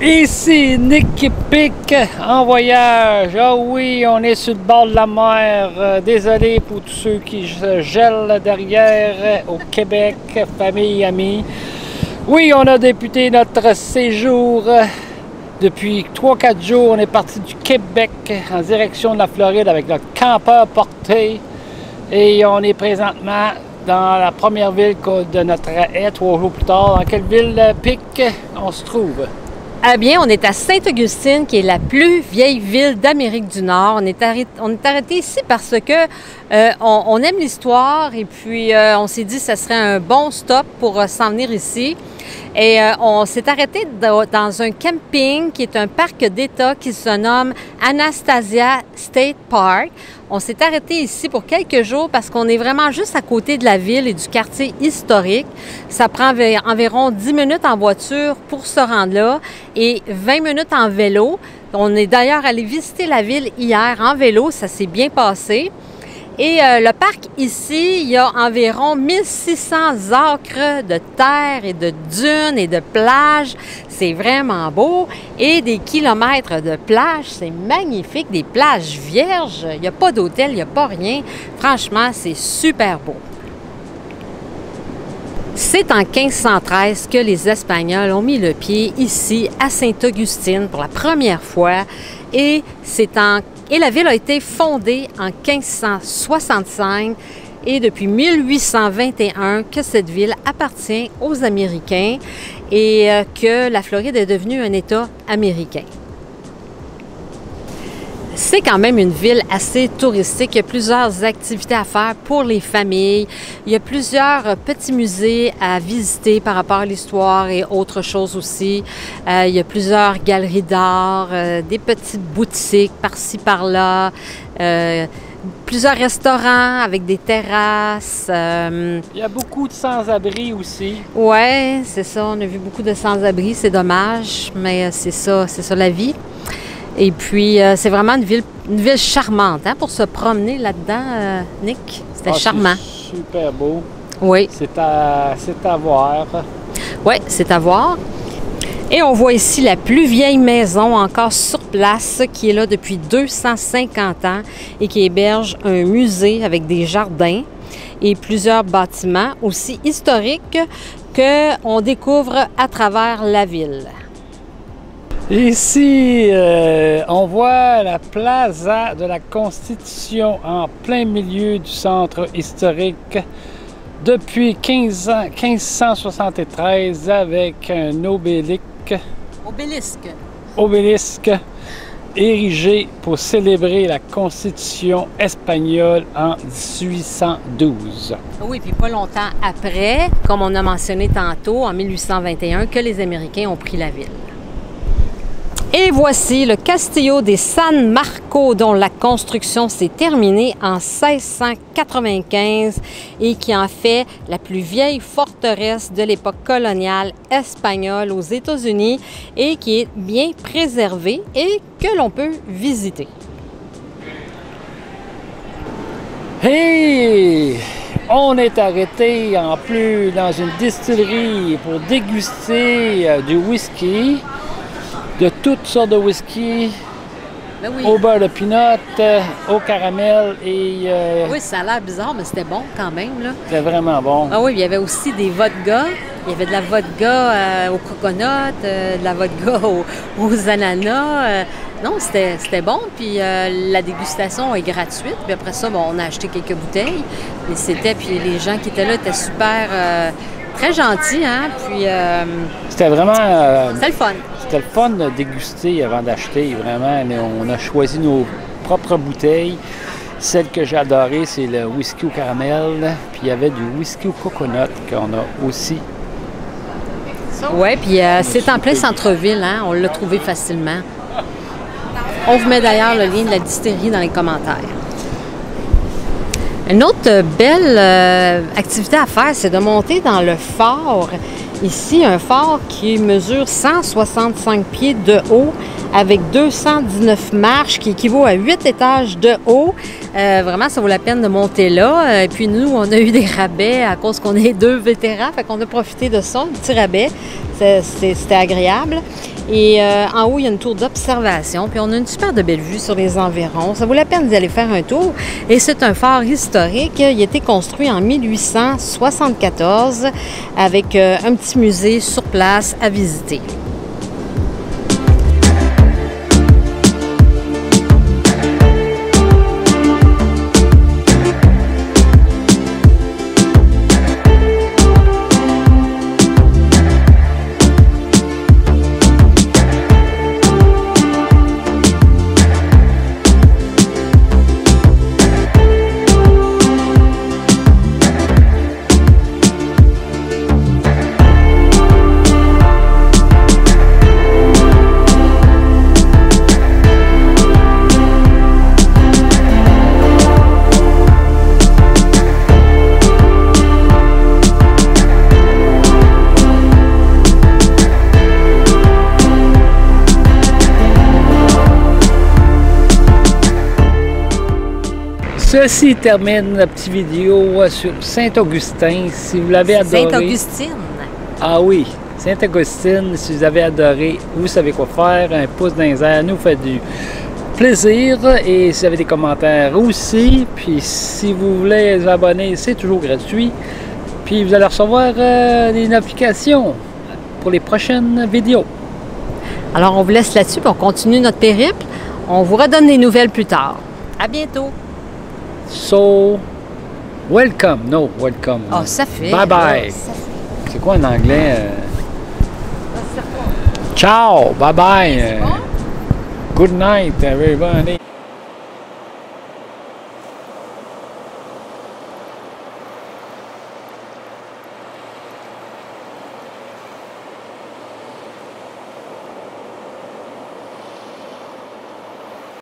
Ici Nick Pic en voyage. Ah oui, on est sur le bord de la mer. Désolé pour tous ceux qui se gèlent derrière au Québec, famille, amis. Oui, on a débuté notre séjour. Depuis 3-4 jours, on est parti du Québec en direction de la Floride avec notre campeur porté. Et on est présentement dans la première ville de notre haie, 3 jours plus tard. Dans quelle ville, Pic, on se trouve? Eh bien, on est à Sainte-Augustine, qui est la plus vieille ville d'Amérique du Nord. On est arrêté ici parce que on aime l'histoire et puis on s'est dit que ce serait un bon stop pour s'en venir ici. Et on s'est arrêté dans un camping qui est un parc d'État qui se nomme Anastasia State Park. On s'est arrêté ici pour quelques jours parce qu'on est vraiment juste à côté de la ville et du quartier historique. Ça prend environ 10 minutes en voiture pour se rendre là et 20 minutes en vélo. On est d'ailleurs allé visiter la ville hier en vélo, ça s'est bien passé. Et le parc ici, il y a environ 1600 acres de terre et de dunes et de plages. C'est vraiment beau. Et des kilomètres de plages, c'est magnifique. Des plages vierges. Il n'y a pas d'hôtel, il n'y a pas rien. Franchement, c'est super beau. C'est en 1513 que les Espagnols ont mis le pied ici à Sainte-Augustine pour la première fois. Et la ville a été fondée en 1565 et depuis 1821 que cette ville appartient aux Américains et que la Floride est devenue un État américain. C'est quand même une ville assez touristique. Il y a plusieurs activités à faire pour les familles. Il y a plusieurs petits musées à visiter par rapport à l'histoire et autres choses aussi. Il y a plusieurs galeries d'art, des petites boutiques par-ci, par-là. Plusieurs restaurants avec des terrasses. Il y a beaucoup de sans-abri aussi. Oui, c'est ça. On a vu beaucoup de sans-abri. C'est dommage, mais c'est ça la vie. Et puis, c'est vraiment une ville charmante hein, pour se promener là-dedans, Nick. C'était charmant. Super beau. Oui. C'est à voir. Oui, c'est à voir. Et on voit ici la plus vieille maison encore sur place qui est là depuis 250 ans et qui héberge un musée avec des jardins et plusieurs bâtiments aussi historiques qu'on découvre à travers la ville. Ici, on voit la Plaza de la Constitution en plein milieu du centre historique depuis 1573 avec un obélisque érigé pour célébrer la Constitution espagnole en 1812. Oui, puis pas longtemps après, comme on a mentionné tantôt, en 1821, que les Américains ont pris la ville. Et voici le Castillo de San Marco, dont la construction s'est terminée en 1695 et qui en fait la plus vieille forteresse de l'époque coloniale espagnole aux États-Unis et qui est bien préservée et que l'on peut visiter. Hey! On est arrêté en plus dans une distillerie pour déguster du whisky. De toutes sortes de whisky, ben oui. Au beurre de pinot, au caramel et... Oui, ça a l'air bizarre, mais c'était bon quand même, là. C'était vraiment bon. Ah oui, il y avait aussi des vodkas. Il y avait de la vodka au coconut, de la vodka aux ananas. Non, c'était bon, puis la dégustation est gratuite. Puis après ça, bon, on a acheté quelques bouteilles. Puis les gens qui étaient là étaient super... très gentils, hein? Puis... c'était vraiment... c'était le fun. C'était le fun de déguster avant d'acheter, vraiment. On a choisi nos propres bouteilles. Celle que j'ai adorée, c'est le whisky au caramel. Puis il y avait du whisky au coconut qu'on a aussi. Oui, puis c'est en plein centre-ville, hein? On l'a trouvé facilement. On vous met d'ailleurs le lien de la distillerie dans les commentaires. Une autre belle activité à faire, c'est de monter dans le phare. Ici, un phare qui mesure 165 pieds de haut avec 219 marches qui équivaut à 8 étages de haut. Vraiment, ça vaut la peine de monter là. Et puis nous, on a eu des rabais à cause qu'on est 2 vétérans, fait qu'on a profité de ça, un petit rabais. C'était agréable. Et en haut, il y a une tour d'observation. Puis on a une super de belle vue sur les environs. Ça vaut la peine d'y aller faire un tour. Et c'est un phare historique. Il a été construit en 1874 avec un petit musée sur place à visiter. Ceci termine la petite vidéo sur Saint-Augustin. Si vous l'avez adoré... Sainte-Augustine. Ah oui, Saint-Augustine, si vous avez adoré, vous savez quoi faire. Un pouce dans les airs nous fait du plaisir. Et si vous avez des commentaires aussi. Puis si vous voulez vous abonner, c'est toujours gratuit. Puis vous allez recevoir des notifications pour les prochaines vidéos. Alors on vous laisse là-dessus, puis on continue notre périple. On vous redonne des nouvelles plus tard. À bientôt! So, welcome. No, welcome. Oh, ça fait. Bye bye. C'est quoi en anglais? Ciao, bye bye. Good night, everybody.